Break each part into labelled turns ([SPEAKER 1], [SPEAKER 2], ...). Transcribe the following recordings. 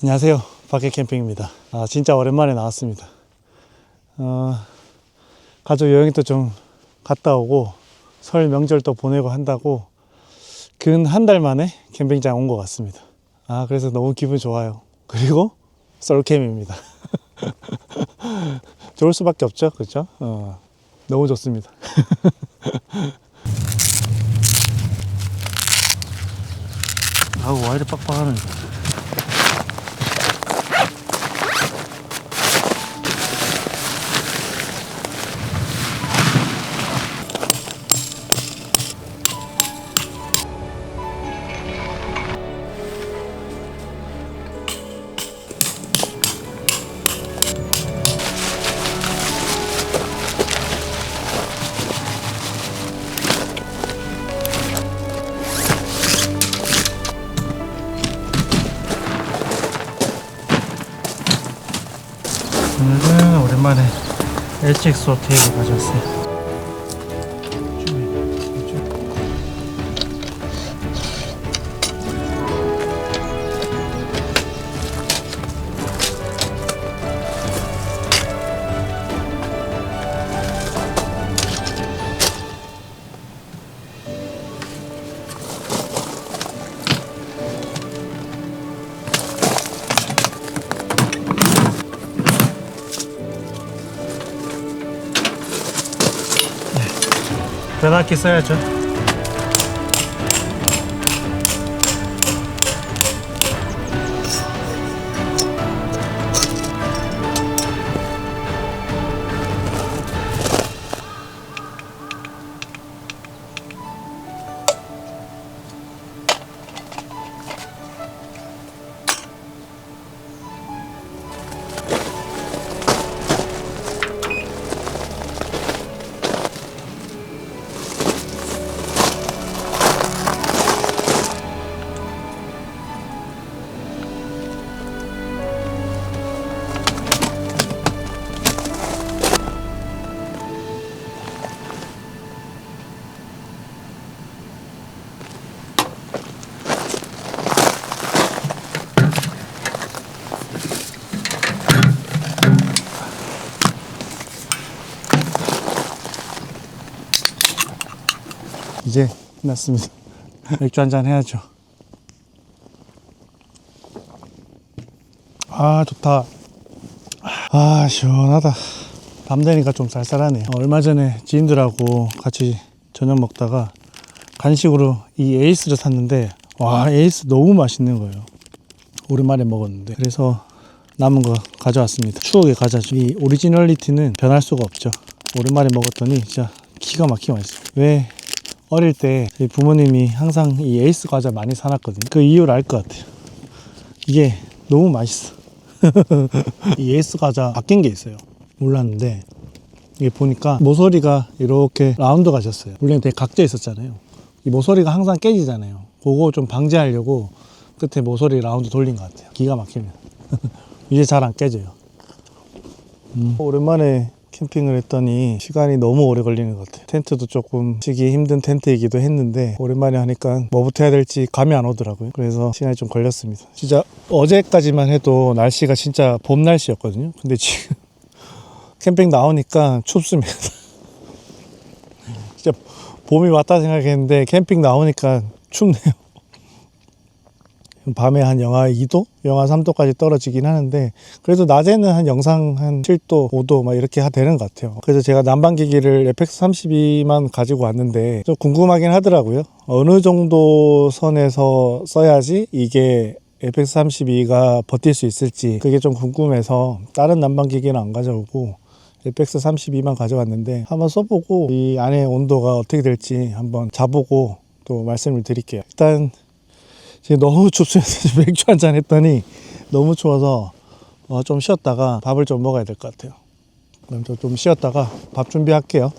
[SPEAKER 1] 안녕하세요, 박해캠핑입니다. 진짜 오랜만에 나왔습니다. 가족 여행도 좀 갔다 오고 설 명절도 보내고 한다고 근 한 달 만에 캠핑장 온 것 같습니다. 그래서 너무 기분 좋아요. 그리고 솔캠입니다. 좋을 수밖에 없죠, 그렇죠? 너무 좋습니다. 와 이리 빡빡하는. 오늘은 오랜만에 LCX 테이블 가져왔어요. 변압기 써야죠. 이제 끝났습니다. 맥주 한잔 해야죠. 좋다. 시원하다. 밤 되니까 좀 쌀쌀하네요. 얼마 전에 지인들하고 같이 저녁 먹다가 간식으로 이 에이스를 샀는데 에이스 너무 맛있는 거예요. 오랜만에 먹었는데 그래서 남은 거 가져왔습니다. 추억의 과자죠. 이 오리지널리티는 변할 수가 없죠. 오랜만에 먹었더니 진짜 기가 막히게 맛있어요. 왜 어릴 때 부모님이 항상 이 에이스 과자 많이 사놨거든요. 그 이유를 알 것 같아요. 이게 너무 맛있어. 이 에이스 과자 바뀐 게 있어요. 몰랐는데 이게 보니까 모서리가 이렇게 라운드 가셨어요. 원래는 되게 각져 있었잖아요. 이 모서리가 항상 깨지잖아요. 그거 좀 방지하려고 끝에 모서리 라운드 돌린 것 같아요. 기가 막힙니다. 이제 잘 안 깨져요. 오랜만에 캠핑을 했더니 시간이 너무 오래 걸리는 것 같아요. 텐트도 조금 치기 힘든 텐트이기도 했는데 오랜만에 하니까 뭐부터 해야 될지 감이 안 오더라고요. 그래서 시간이 좀 걸렸습니다. 진짜 어제까지만 해도 날씨가 진짜 봄 날씨였거든요. 근데 지금 캠핑 나오니까 춥습니다. 진짜 봄이 왔다 생각했는데 캠핑 나오니까 춥네요. 밤에 한 영하 2도? 영하 3도까지 떨어지긴 하는데 그래도 낮에는 한 영상 한 7도, 5도 막 이렇게 되는 것 같아요. 그래서 제가 난방기기를 FX 32만 가지고 왔는데 좀 궁금하긴 하더라고요. 어느 정도 선에서 써야지 이게 FX 32가 버틸 수 있을지 그게 좀 궁금해서 다른 난방기기는 안 가져오고 FX 32만 가져왔는데 한번 써보고 이 안에 온도가 어떻게 될지 한번 자보고 또 말씀을 드릴게요. 일단 지금 너무 춥습니다. 맥주 한잔 했더니 너무 추워서 좀 쉬었다가 밥을 좀 먹어야 될 것 같아요. 그럼 좀 쉬었다가 밥 준비할게요.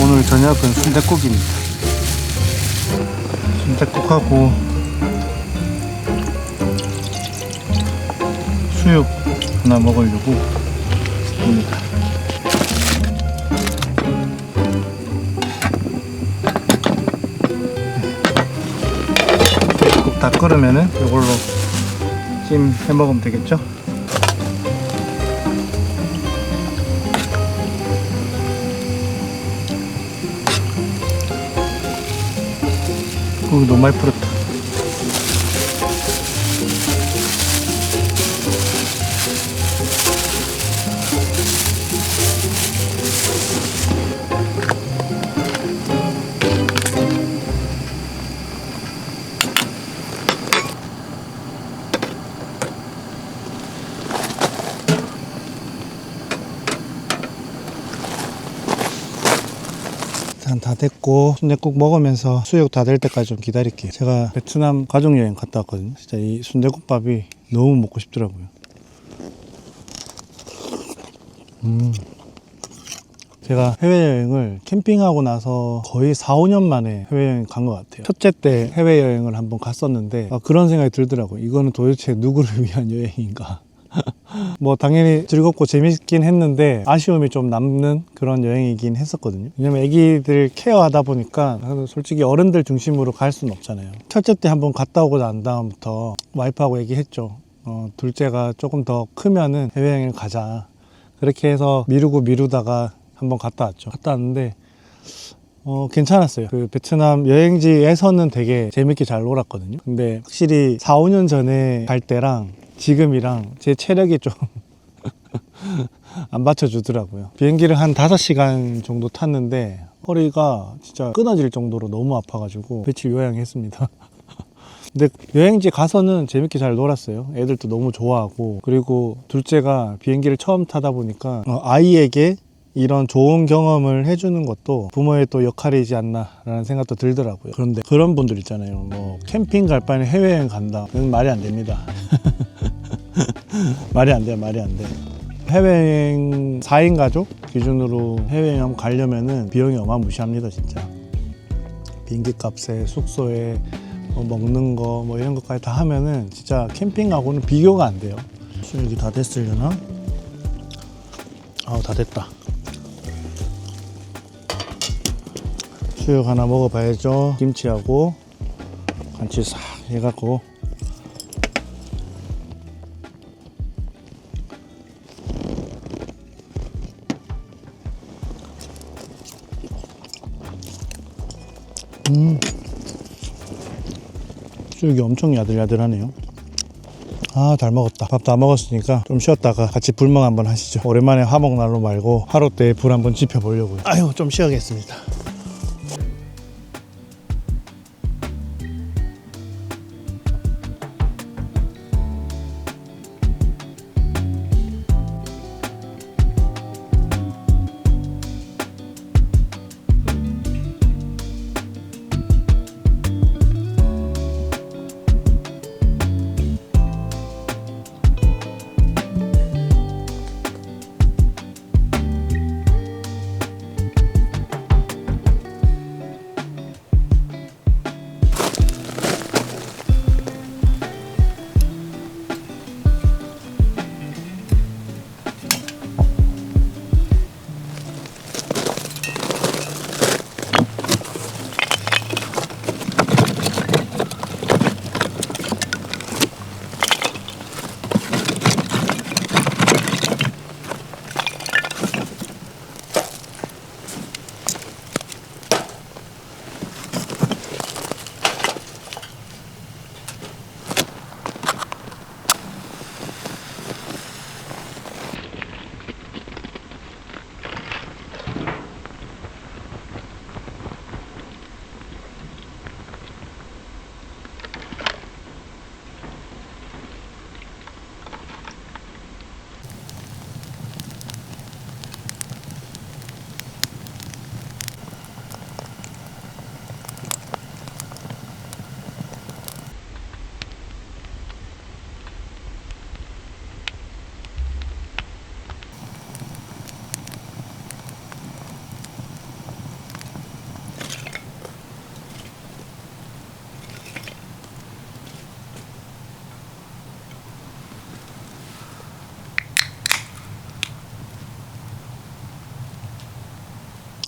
[SPEAKER 1] 오늘 저녁은 순댓국입니다. 순댓국하고 수육 하나 먹으려고 합니다. 국 다 끓으면은 이걸로 찜 해 먹으면 되겠죠? 고기 너무 많이 풀었다. 다 됐고 순댓국 먹으면서 수육 다 될 때까지 좀 기다릴게요. 제가 베트남 가족여행 갔다 왔거든요. 진짜 이 순댓국밥이 너무 먹고 싶더라고요. 제가 해외여행을 캠핑하고 나서 거의 4, 5년 만에 해외여행 간 것 같아요. 첫째 때 해외여행을 한번 갔었는데 그런 생각이 들더라고요. 이거는 도대체 누구를 위한 여행인가. 뭐 당연히 즐겁고 재밌긴 했는데 아쉬움이 좀 남는 그런 여행이긴 했었거든요. 왜냐면 애기들 케어하다 보니까 솔직히 어른들 중심으로 갈 수는 없잖아요. 첫째 때 한번 갔다 오고 난 다음부터 와이프하고 얘기했죠. 둘째가 조금 더 크면은 해외여행을 가자. 그렇게 해서 미루다가 한번 갔다 왔죠. 갔다 왔는데 괜찮았어요. 그 베트남 여행지에서는 되게 재밌게 잘 놀았거든요. 근데 확실히 4, 5년 전에 갈 때랑 지금이랑 제 체력이 좀 안 받쳐주더라고요. 비행기를 한 5시간 정도 탔는데 허리가 진짜 끊어질 정도로 너무 아파가지고 며칠 요양했습니다. 근데 여행지 가서는 재밌게 잘 놀았어요. 애들도 너무 좋아하고, 그리고 둘째가 비행기를 처음 타다 보니까 아이에게 이런 좋은 경험을 해주는 것도 부모의 또 역할이지 않나 라는 생각도 들더라고요. 그런데 그런 분들 있잖아요. 뭐 캠핑 갈 바에는 해외여행 간다. 이건 말이 안 됩니다. 말이 안 돼요. 말이 안 돼. 해외여행 4인 가족 기준으로 해외여행 한번 가려면은 비용이 어마무시합니다. 진짜 비행기 값에 숙소에 먹는 거 뭐 이런 것까지 다 하면은 진짜 캠핑하고는 비교가 안 돼요. 수육이 다 됐으려나? 다 됐다. 수육 하나 먹어봐야죠. 김치하고 같이 싹 해갖고. 수육이 엄청 야들야들하네요. 잘 먹었다. 밥 다 먹었으니까 좀 쉬었다가 같이 불멍 한번 하시죠. 오랜만에 화목난로 말고 화롯대에 불 한번 지펴보려고요. 아유, 좀 쉬어야겠습니다.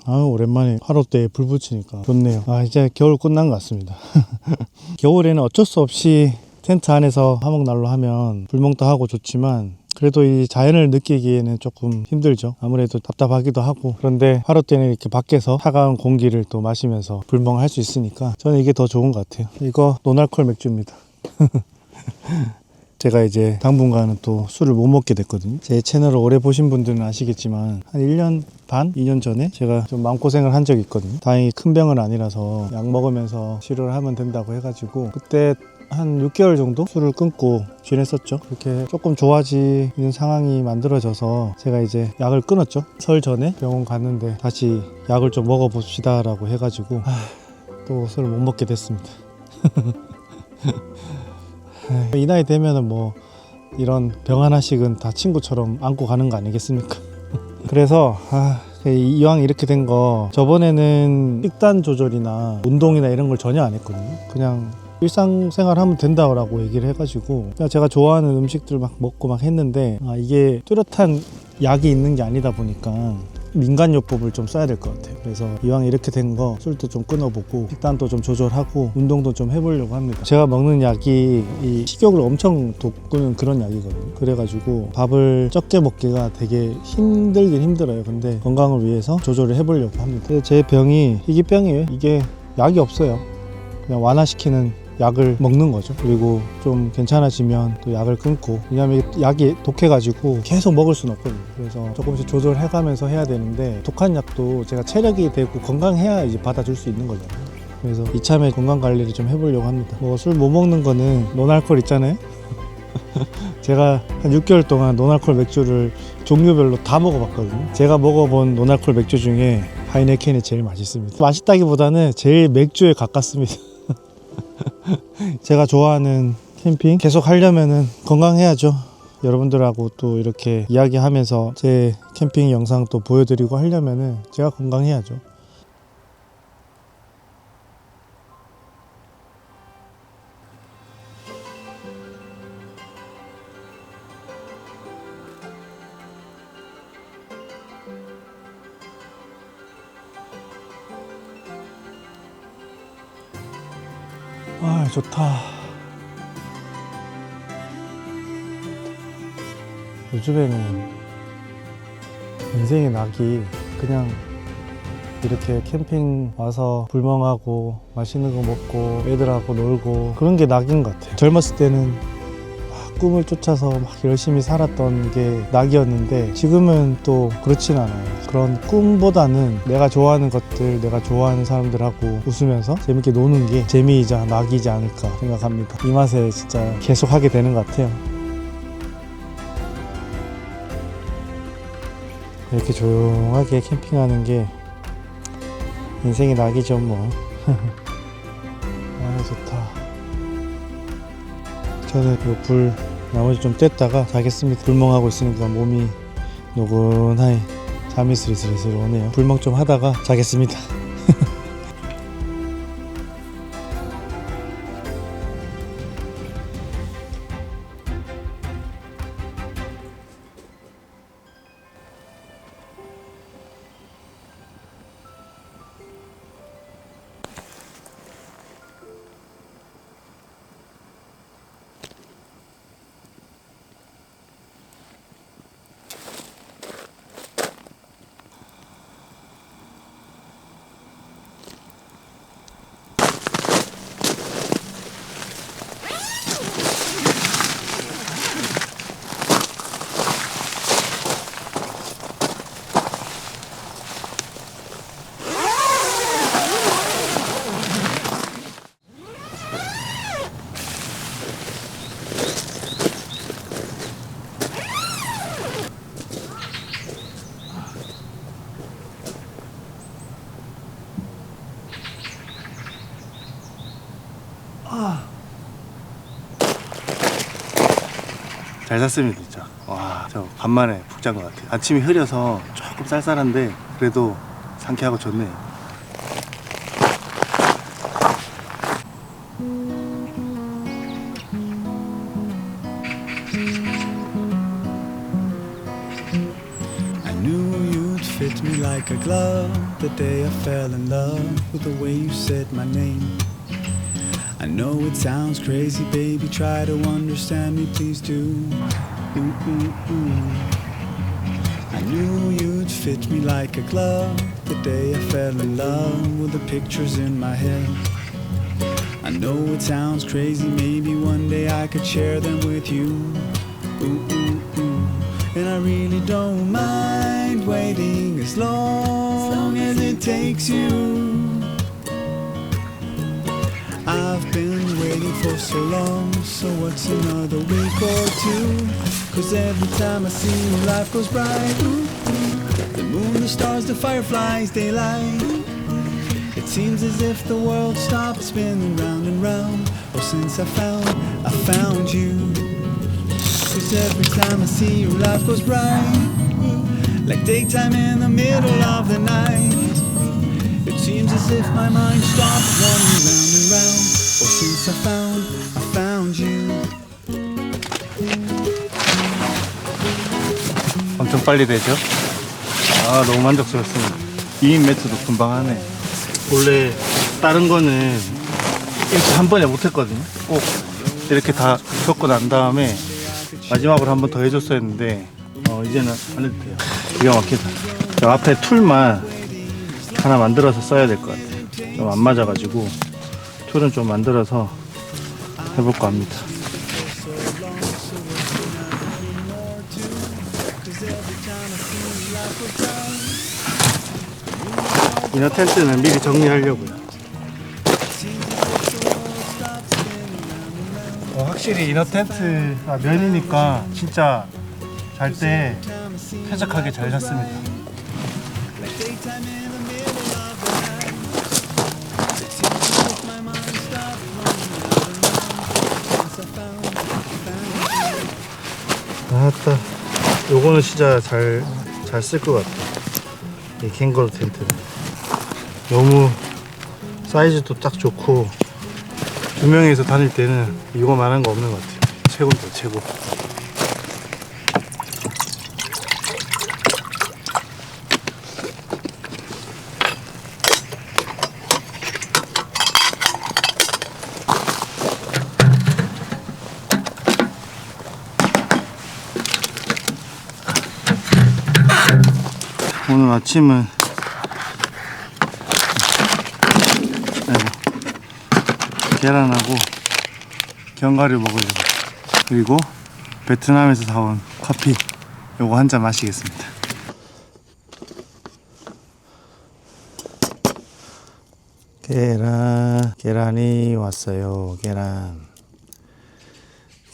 [SPEAKER 1] 오랜만에 화롯대에 불 붙이니까 좋네요. 이제 겨울 끝난 것 같습니다. 겨울에는 어쩔 수 없이 텐트 안에서 화목난로 하면 불멍도 하고 좋지만 그래도 이 자연을 느끼기에는 조금 힘들죠. 아무래도 답답하기도 하고. 그런데 화롯대는 이렇게 밖에서 차가운 공기를 또 마시면서 불멍할 수 있으니까 저는 이게 더 좋은 것 같아요. 이거 노날콜 맥주입니다. 제가 이제 당분간은 또 술을 못 먹게 됐거든요. 제 채널을 오래 보신 분들은 아시겠지만 한 1년 반? 2년 전에 제가 좀 마음고생을 한 적이 있거든요. 다행히 큰 병은 아니라서 약 먹으면서 치료를 하면 된다고 해가지고 그때 한 6개월 정도 술을 끊고 지냈었죠. 그렇게 조금 좋아지는 상황이 만들어져서 제가 이제 약을 끊었죠. 설 전에 병원 갔는데 다시 약을 좀 먹어봅시다 라고 해가지고 또 술을 못 먹게 됐습니다. 이 나이 되면은 뭐 이런 병 하나씩은 다 친구처럼 안고 가는 거 아니겠습니까? 그래서 이왕 이렇게 된 거 저번에는 식단 조절이나 운동이나 이런 걸 전혀 안 했거든요. 그냥 일상생활 하면 된다고 얘기를 해가지고 그냥 제가 좋아하는 음식들 막 먹고 막 했는데 이게 뚜렷한 약이 있는 게 아니다 보니까 민간요법을 좀 써야 될 것 같아요. 그래서 이왕 이렇게 된 거 술도 좀 끊어보고 식단도 좀 조절하고 운동도 좀 해보려고 합니다. 제가 먹는 약이 이 식욕을 엄청 돋구는 그런 약이거든요. 그래가지고 밥을 적게 먹기가 되게 힘들긴 힘들어요. 근데 건강을 위해서 조절을 해보려고 합니다. 제 병이 희귀병이에요. 이게 약이 없어요. 그냥 완화시키는 약을 먹는 거죠. 그리고 좀 괜찮아지면 또 약을 끊고, 왜냐면 약이 독해가지고 계속 먹을 수는 없거든요. 그래서 조금씩 조절해가면서 해야 되는데 독한 약도 제가 체력이 되고 건강해야 이제 받아줄 수 있는 거잖아요. 그래서 이참에 건강관리를 좀 해보려고 합니다. 뭐 술 못 먹는 거는 노날콜 있잖아요. 제가 한 6개월 동안 노날콜 맥주를 종류별로 다 먹어봤거든요. 제가 먹어본 노날콜 맥주 중에 하이네켄이 제일 맛있습니다. 맛있다기보다는 제일 맥주에 가깝습니다. 제가 좋아하는 캠핑 계속 하려면은 건강해야죠. 여러분들하고 또 이렇게 이야기하면서 제 캠핑 영상 또 보여드리고 하려면은 제가 건강해야죠. 좋다. 요즘에는 인생의 낙이 그냥 이렇게 캠핑 와서 불멍하고 맛있는 거 먹고 애들하고 놀고 그런 게 낙인 것 같아요. 젊었을 때는 꿈을 쫓아서 막 열심히 살았던 게 낙이었는데 지금은 또 그렇진 않아요. 그런 꿈보다는 내가 좋아하는 것들, 내가 좋아하는 사람들하고 웃으면서 재밌게 노는 게 재미이자 낙이지 않을까 생각합니다. 이 맛에 진짜 계속 하게 되는 것 같아요. 이렇게 조용하게 캠핑하는 게 인생의 낙이죠 뭐. 좋다. 저는 불 나머지 좀 뗐다가 자겠습니다. 불멍하고 있으니까 몸이 노곤하니 잠이 스리스리 오네요. 불멍 좀 하다가 자겠습니다. 잘 잤습니다 진짜. 와, 저 간만에 푹 잔 것 같아요. 아침이 흐려서 조금 쌀쌀한데 그래도 상쾌하고 좋네요.
[SPEAKER 2] I knew you'd fit me like a glove. The day I fell in love with the way you said my name. I know it sounds crazy, baby, try to understand me, please do. Ooh, ooh, ooh. I knew you'd fit me like a glove. The day I fell in love with the pictures in my head. I know it sounds crazy, maybe one day I could share them with you. Ooh, ooh, ooh. And I really don't mind waiting as long as it takes you. I've been waiting for so long, so what's another week or two? Cause every time I see you, life goes bright. Ooh, ooh. The moon, the stars, the fireflies, daylight. It seems as if the world stopped spinning round and round. Oh, since I found you. Cause every time I see you, life goes bright. Like daytime in the middle of the night. It seems as if my mind stopped running round and round. Oh, since I found you.
[SPEAKER 1] 엄청 빨리 되죠? 아, 너무 만족스럽습니다. 2인 매트도 금방 하네. 원래 다른 거는 이렇게 한 번에 못했거든요. 꼭 이렇게 다 겪고 난 다음에 마지막으로 한 번 더 해줬어야 했는데 이제는 안 해도 돼요. 기가 막히다. 저 앞에 툴만 하나 만들어서 써야 될 것 같아요. 좀 안 맞아가지고 툴은 좀 만들어서 해볼까 합니다. 이너 텐트는 미리 정리하려고요. 확실히 이너 텐트가 면이니까 진짜 잘 때 쾌적하게 잘 잤습니다. 아따, 요거는 진짜 잘 쓸 것 같아. 이 캥거루 텐트는 너무 사이즈도 딱 좋고 2명이서 다닐 때는 이거만한 거 없는 것 같아요. 최고입니다, 최고. 오늘 아침은 계란하고 견과류 먹으려고, 그리고 베트남에서 사온 커피 요거 한 잔 마시겠습니다. 계란이 왔어요.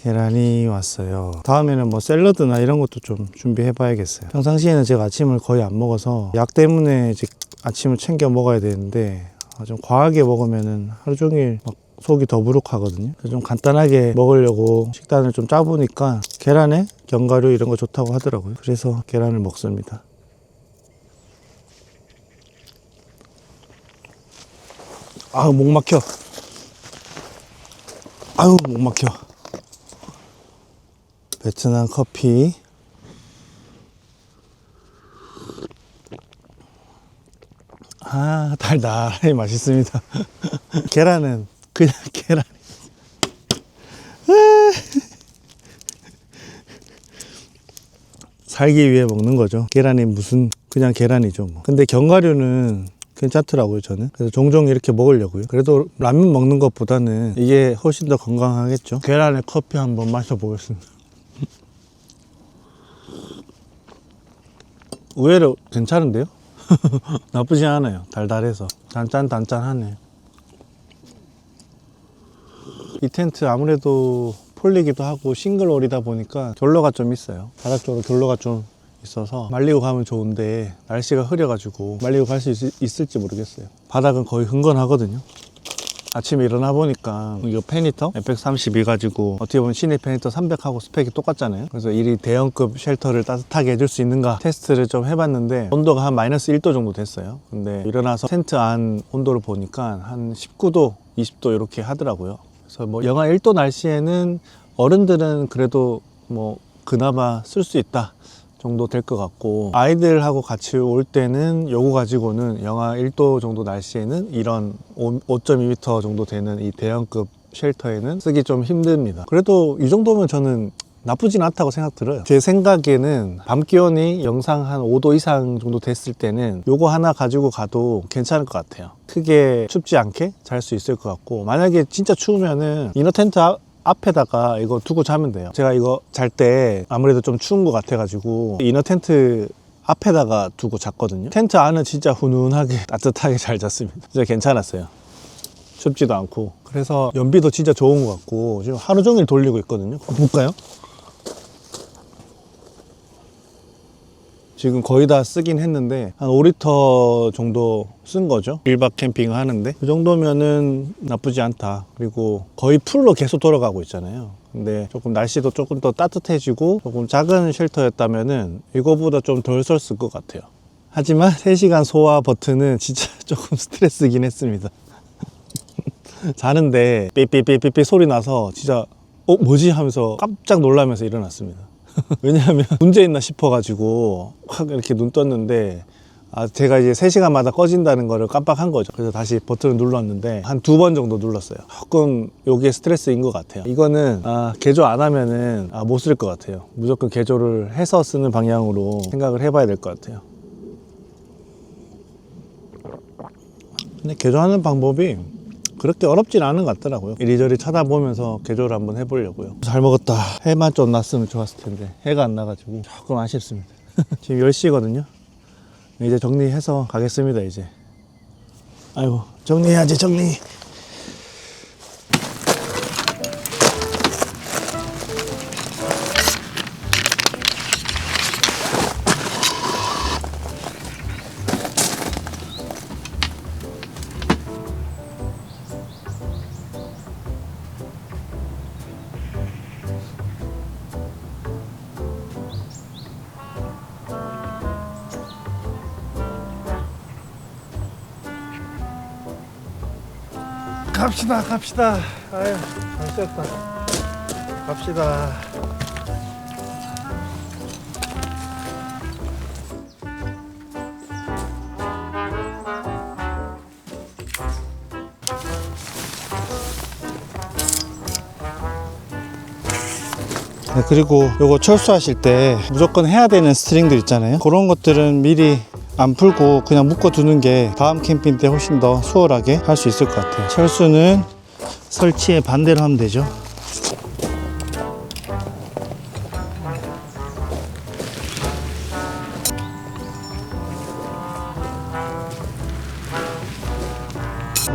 [SPEAKER 1] 계란이 왔어요. 다음에는 뭐 샐러드나 이런 것도 좀 준비해 봐야겠어요. 평상시에는 제가 아침을 거의 안 먹어서 약 때문에 이제 아침을 챙겨 먹어야 되는데 좀 과하게 먹으면은 하루 종일 막 속이 더부룩하거든요. 그래서 좀 간단하게 먹으려고 식단을 좀 짜보니까 계란에 견과류 이런 거 좋다고 하더라고요. 그래서 계란을 먹습니다. 아우, 목 막혀. 아유, 목 막혀. 베트남 커피. 아, 달달하니 맛있습니다. 계란은 그냥 계란. 살기 위해 먹는 거죠. 계란이 무슨 그냥 계란이죠 뭐. 근데 견과류는 괜찮더라고요, 저는. 그래서 종종 이렇게 먹으려고요. 그래도 라면 먹는 것보다는 이게 훨씬 더 건강하겠죠. 계란에 커피 한번 마셔보겠습니다. 의외로 괜찮은데요? 나쁘지 않아요. 달달해서 단짠하네. 이 텐트 아무래도 폴리기도 하고 싱글홀이다 보니까 결로가 좀 있어요. 바닥 쪽으로 결로가 좀 있어서 말리고 가면 좋은데 날씨가 흐려가지고 말리고 갈 수 있을지 모르겠어요. 바닥은 거의 흥건하거든요. 아침에 일어나 보니까 이거 페니터 F132 가지고 어떻게 보면 시내 페니터 300하고 스펙이 똑같잖아요. 그래서 이 대형급 쉘터를 따뜻하게 해줄 수 있는가 테스트를 좀 해봤는데 온도가 한 마이너스 1도 정도 됐어요. 근데 일어나서 텐트 안 온도를 보니까 한 19도 20도 이렇게 하더라고요. 그래서 뭐 영하 1도 날씨에는 어른들은 그래도 뭐 그나마 쓸 수 있다 정도 될 것 같고, 아이들하고 같이 올 때는 요거 가지고는 영하 1도 정도 날씨에는 이런 5.2m 정도 되는 이 대형급 쉘터에는 쓰기 좀 힘듭니다. 그래도 이 정도면 저는 나쁘진 않다고 생각 들어요. 제 생각에는 밤 기온이 영상 한 5도 이상 정도 됐을 때는 요거 하나 가지고 가도 괜찮을 것 같아요. 크게 춥지 않게 잘 수 있을 것 같고, 만약에 진짜 추우면은 이너 텐트 앞에다가 이거 두고 자면 돼요. 제가 이거 잘 때 아무래도 좀 추운 것 같아 가지고 이너 텐트 앞에다가 두고 잤거든요. 텐트 안은 진짜 훈훈하게 따뜻하게 잘 잤습니다. 진짜 괜찮았어요. 춥지도 않고. 그래서 연비도 진짜 좋은 것 같고, 지금 하루 종일 돌리고 있거든요. 볼까요? 지금 거의 다 쓰긴 했는데 한 5리터 정도 쓴 거죠. 1박 캠핑을 하는데 그 정도면은 나쁘지 않다. 그리고 거의 풀로 계속 돌아가고 있잖아요. 근데 조금 날씨도 조금 더 따뜻해지고 조금 작은 쉘터였다면은 이거보다 좀 덜 썼을 것 같아요. 하지만 3시간 소화 버튼은 진짜 조금 스트레스긴 했습니다. 자는데 삐삐삐삐삐 소리 나서 진짜 뭐지 하면서 깜짝 놀라면서 일어났습니다. 왜냐하면 문제 있나 싶어가지고 확 이렇게 눈 떴는데, 제가 이제 3시간마다 꺼진다는 거를 깜빡한 거죠. 그래서 다시 버튼을 눌렀는데 한 2번 정도 눌렀어요. 조금 요게 스트레스인 것 같아요. 이거는 개조 안 하면은 못 쓸 것 같아요. 무조건 개조를 해서 쓰는 방향으로 생각을 해봐야 될 것 같아요. 근데 개조하는 방법이 그렇게 어렵진 않은 것 같더라고요. 이리저리 찾아보면서 개조를 한번 해보려고요. 잘 먹었다. 해만 좀 났으면 좋았을 텐데 해가 안 나가지고 조금 아쉽습니다. 지금 10시거든요 이제 정리해서 가겠습니다. 이제 아이고, 정리해야지. 정리. 갑시다. 아유, 잘 썼다. 갑시다. 네, 그리고 요거 철수하실 때 무조건 해야 되는 스트링들 있잖아요. 그런 것들은 미리 안 풀고 그냥 묶어 두는 게 다음 캠핑 때 훨씬 더 수월하게 할 수 있을 것 같아요. 철수는 설치에 반대로 하면 되죠.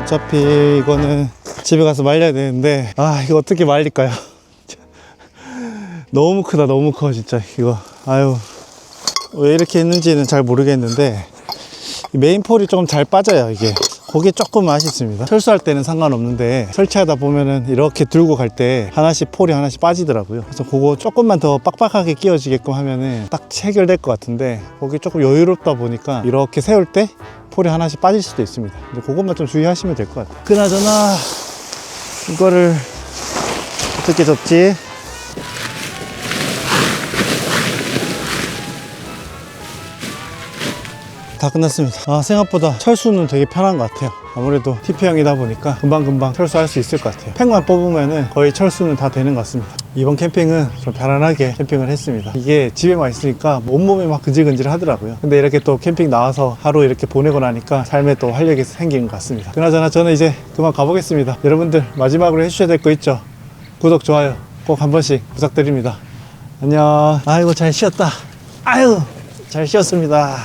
[SPEAKER 1] 어차피 이거는 집에 가서 말려야 되는데, 이거 어떻게 말릴까요? 너무 크다. 너무 커 진짜. 이거 아유, 왜 이렇게 했는지는 잘 모르겠는데 메인폴이 조금 잘 빠져요. 이게 그게 조금 아쉽습니다. 철수할 때는 상관없는데 설치하다 보면은 이렇게 들고 갈 때 폴이 하나씩 빠지더라고요. 그래서 그거 조금만 더 빡빡하게 끼워지게끔 하면은 딱 체결될 것 같은데, 그게 조금 여유롭다 보니까 이렇게 세울 때 폴이 하나씩 빠질 수도 있습니다. 근데 그것만 좀 주의하시면 될 것 같아요. 그나저나 이거를 어떻게 접지? 다 끝났습니다. 생각보다 철수는 되게 편한 것 같아요. 아무래도 TP형이다 보니까 금방금방 철수할 수 있을 것 같아요. 팩만 뽑으면 거의 철수는 다 되는 것 같습니다. 이번 캠핑은 좀 편안하게 캠핑을 했습니다. 이게 집에만 있으니까 온몸이 막 근질근질 하더라고요. 근데 이렇게 또 캠핑 나와서 하루 이렇게 보내고 나니까 삶에 또 활력이 생기는 것 같습니다. 그나저나 저는 이제 그만 가보겠습니다. 여러분들 마지막으로 해주셔야 될 거 있죠? 구독, 좋아요 꼭 한 번씩 부탁드립니다. 안녕. 아이고, 잘 쉬었다. 아유, 잘 쉬었습니다.